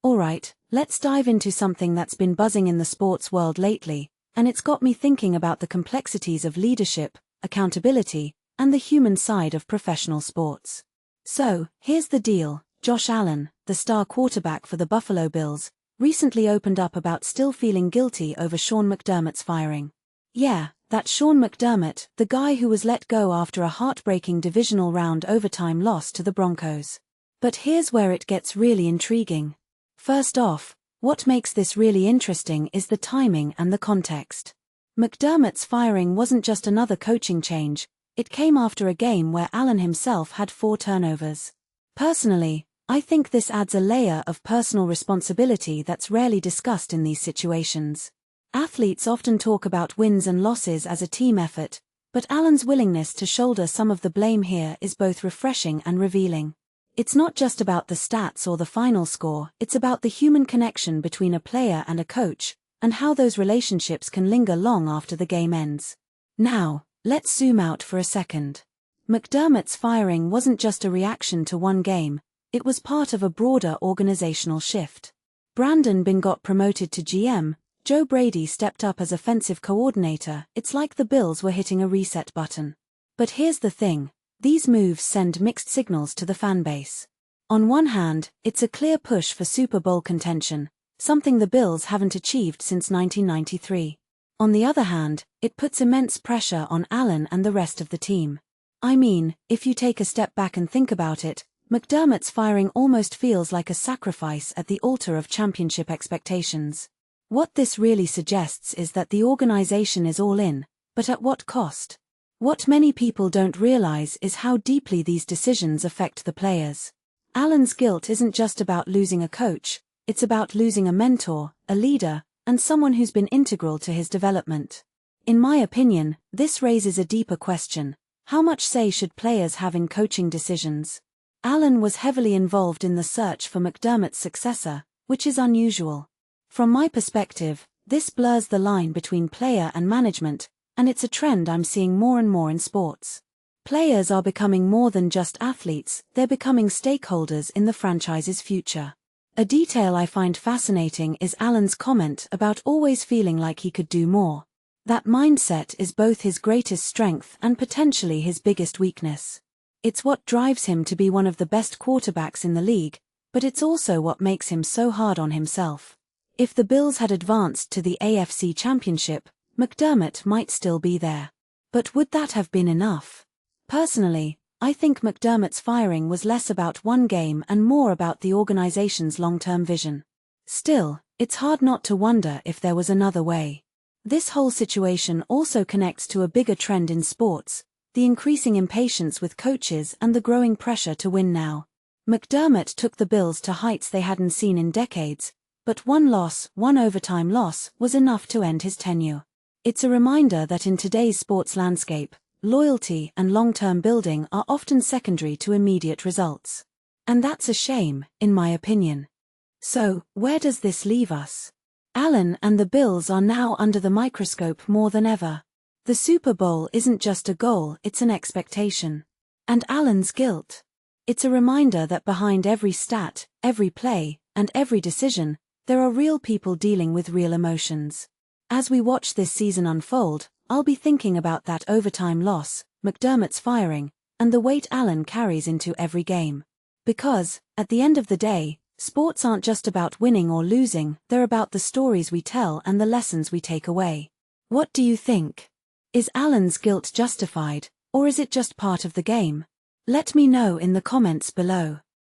Alright, let's dive into something that's been buzzing in the sports world lately, and it's got me thinking about the complexities of leadership, accountability, and the human side of professional sports. So, here's the deal. Josh Allen, the star quarterback for the Buffalo Bills, recently opened up about still feeling guilty over Sean McDermott's firing. Yeah, that's Sean McDermott, the guy who was let go after a heartbreaking divisional round overtime loss to the Broncos. But here's where it gets really intriguing. First off, what makes this really interesting is the timing and the context. McDermott's firing wasn't just another coaching change, it came after a game where Allen himself had 4 turnovers. Personally, I think this adds a layer of personal responsibility that's rarely discussed in these situations. Athletes often talk about wins and losses as a team effort, but Allen's willingness to shoulder some of the blame here is both refreshing and revealing. It's not just about the stats or the final score, it's about the human connection between a player and a coach, and how those relationships can linger long after the game ends. Now, let's zoom out for a second. McDermott's firing wasn't just a reaction to one game, it was part of a broader organizational shift. Brandon Beane got promoted to GM, Joe Brady stepped up as offensive coordinator. It's like the Bills were hitting a reset button. But here's the thing. These moves send mixed signals to the fanbase. On one hand, it's a clear push for Super Bowl contention, something the Bills haven't achieved since 1993. On the other hand, it puts immense pressure on Allen and the rest of the team. I mean, if you take a step back and think about it, McDermott's firing almost feels like a sacrifice at the altar of championship expectations. What this really suggests is that the organization is all in, but at what cost? What many people don't realize is how deeply these decisions affect the players. Allen's guilt isn't just about losing a coach, it's about losing a mentor, a leader, and someone who's been integral to his development. In my opinion, this raises a deeper question. How much say should players have in coaching decisions? Allen was heavily involved in the search for McDermott's successor, which is unusual. From my perspective, this blurs the line between player and management, and it's a trend I'm seeing more and more in sports. Players are becoming more than just athletes, they're becoming stakeholders in the franchise's future. A detail I find fascinating is Allen's comment about always feeling like he could do more. That mindset is both his greatest strength and potentially his biggest weakness. It's what drives him to be one of the best quarterbacks in the league, but it's also what makes him so hard on himself. If the Bills had advanced to the AFC Championship, McDermott might still be there. But would that have been enough? Personally, I think McDermott's firing was less about one game and more about the organization's long-term vision. Still, it's hard not to wonder if there was another way. This whole situation also connects to a bigger trend in sports, the increasing impatience with coaches and the growing pressure to win now. McDermott took the Bills to heights they hadn't seen in decades, but one overtime loss, was enough to end his tenure. It's a reminder that in today's sports landscape, loyalty and long-term building are often secondary to immediate results. And that's a shame, in my opinion. So, where does this leave us? Allen and the Bills are now under the microscope more than ever. The Super Bowl isn't just a goal, it's an expectation. And Allen's guilt. It's a reminder that behind every stat, every play, and every decision, there are real people dealing with real emotions. As we watch this season unfold, I'll be thinking about that overtime loss, McDermott's firing, and the weight Allen carries into every game. Because, at the end of the day, sports aren't just about winning or losing, they're about the stories we tell and the lessons we take away. What do you think? Is Allen's guilt justified, or is it just part of the game? Let me know in the comments below.